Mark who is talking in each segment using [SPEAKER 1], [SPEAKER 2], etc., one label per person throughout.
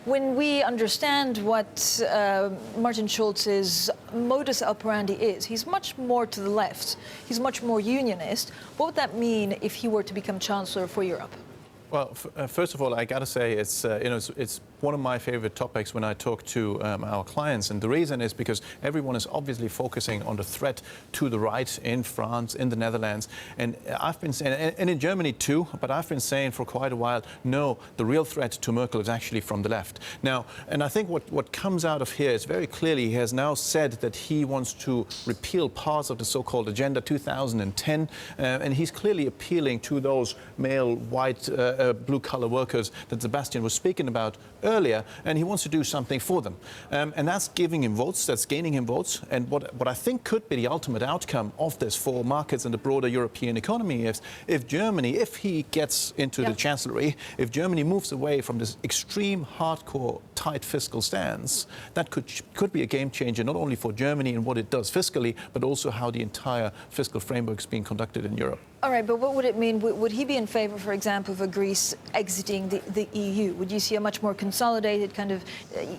[SPEAKER 1] when we understand what Martin Schulz's modus operandi is, he's much more to the left. He's much more unionist. What would that mean if he were to become Chancellor for Europe?
[SPEAKER 2] Well, first of all, I got to say it's it's one of my favorite topics when I talk to our clients, and the reason is because everyone is obviously focusing on the threat to the right in France, in the Netherlands, and I've been saying, and in Germany too, but I've been saying for quite a while, no, the real threat to Merkel is actually from the left. Now, and I think what comes out of here is very clearly he has now said that he wants to repeal parts of the so-called Agenda 2010, and he's clearly appealing to those male, white, blue-collar workers that Sebastian was speaking about earlier, and he wants to do something for them. And that's giving him votes, that's gaining him votes. And what I think could be the ultimate outcome of this for markets and the broader European economy is if Germany, if he gets into the Chancellery, if Germany moves away from this extreme, hardcore, tight fiscal stance, that could be a game changer, not only for Germany and what it does fiscally, but also how the entire fiscal framework is being conducted in Europe.
[SPEAKER 1] All right, but what would it mean? Would he be in favour, for example, of Greece exiting the EU? Would you see a much more consolidated kind of,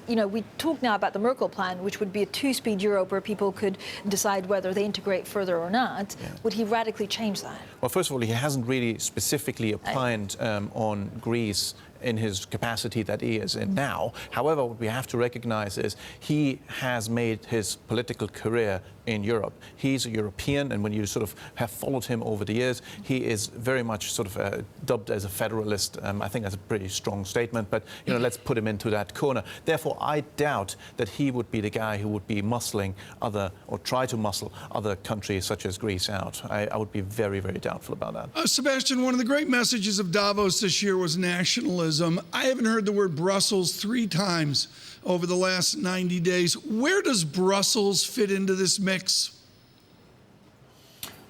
[SPEAKER 1] we talk now about the Merkel plan, which would be a two-speed Europe where people could decide whether they integrate further or not. Yeah. Would he radically change that? Well,
[SPEAKER 2] first of all, he hasn't really specifically opined on Greece in his capacity that he is in now. However, what we have to recognize is he has made his political career in Europe. He's a European, and when you sort of have followed him over the years, he is very much sort of dubbed as a federalist. I think that's a pretty strong statement, but let's put him into that corner. Therefore, I doubt that he would be the guy who would be muscling or try to muscle other countries such as Greece out. I would be very, very doubtful about that.
[SPEAKER 3] Sebastian, one of the great messages of Davos this year was nationalism. I haven't heard the word Brussels 3 times over the last 90 days. Where does Brussels fit into this mix?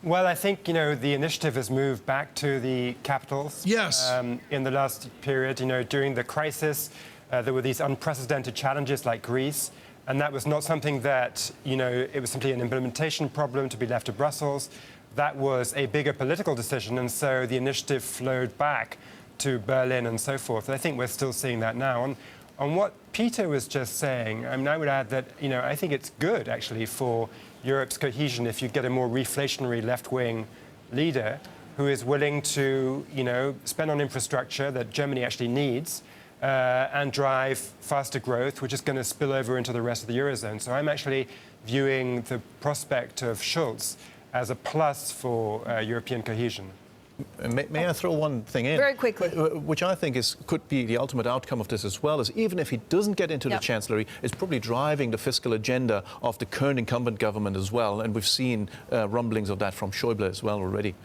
[SPEAKER 4] Well, I think, the initiative has moved back to the capitals.
[SPEAKER 3] Yes.
[SPEAKER 4] In the last period, during the crisis, there were these unprecedented challenges like Greece. And that was not something that, it was simply an implementation problem to be left to Brussels. That was a bigger political decision. And so the initiative flowed back to Berlin and so forth. I think we're still seeing that now. On what Peter was just saying, I would add that, I think it's good, actually, for Europe's cohesion if you get a more reflationary left-wing leader who is willing to, spend on infrastructure that Germany actually needs and drive faster growth, which is going to spill over into the rest of the Eurozone. So I'm actually viewing the prospect of Schulz as a plus for European cohesion.
[SPEAKER 2] May I throw one thing in?
[SPEAKER 1] Very quickly.
[SPEAKER 2] Which I think could be the ultimate outcome of this as well, is even if he doesn't get into the Chancellery, it's probably driving the fiscal agenda of the current incumbent government as well. And we've seen rumblings of that from Schäuble as well already.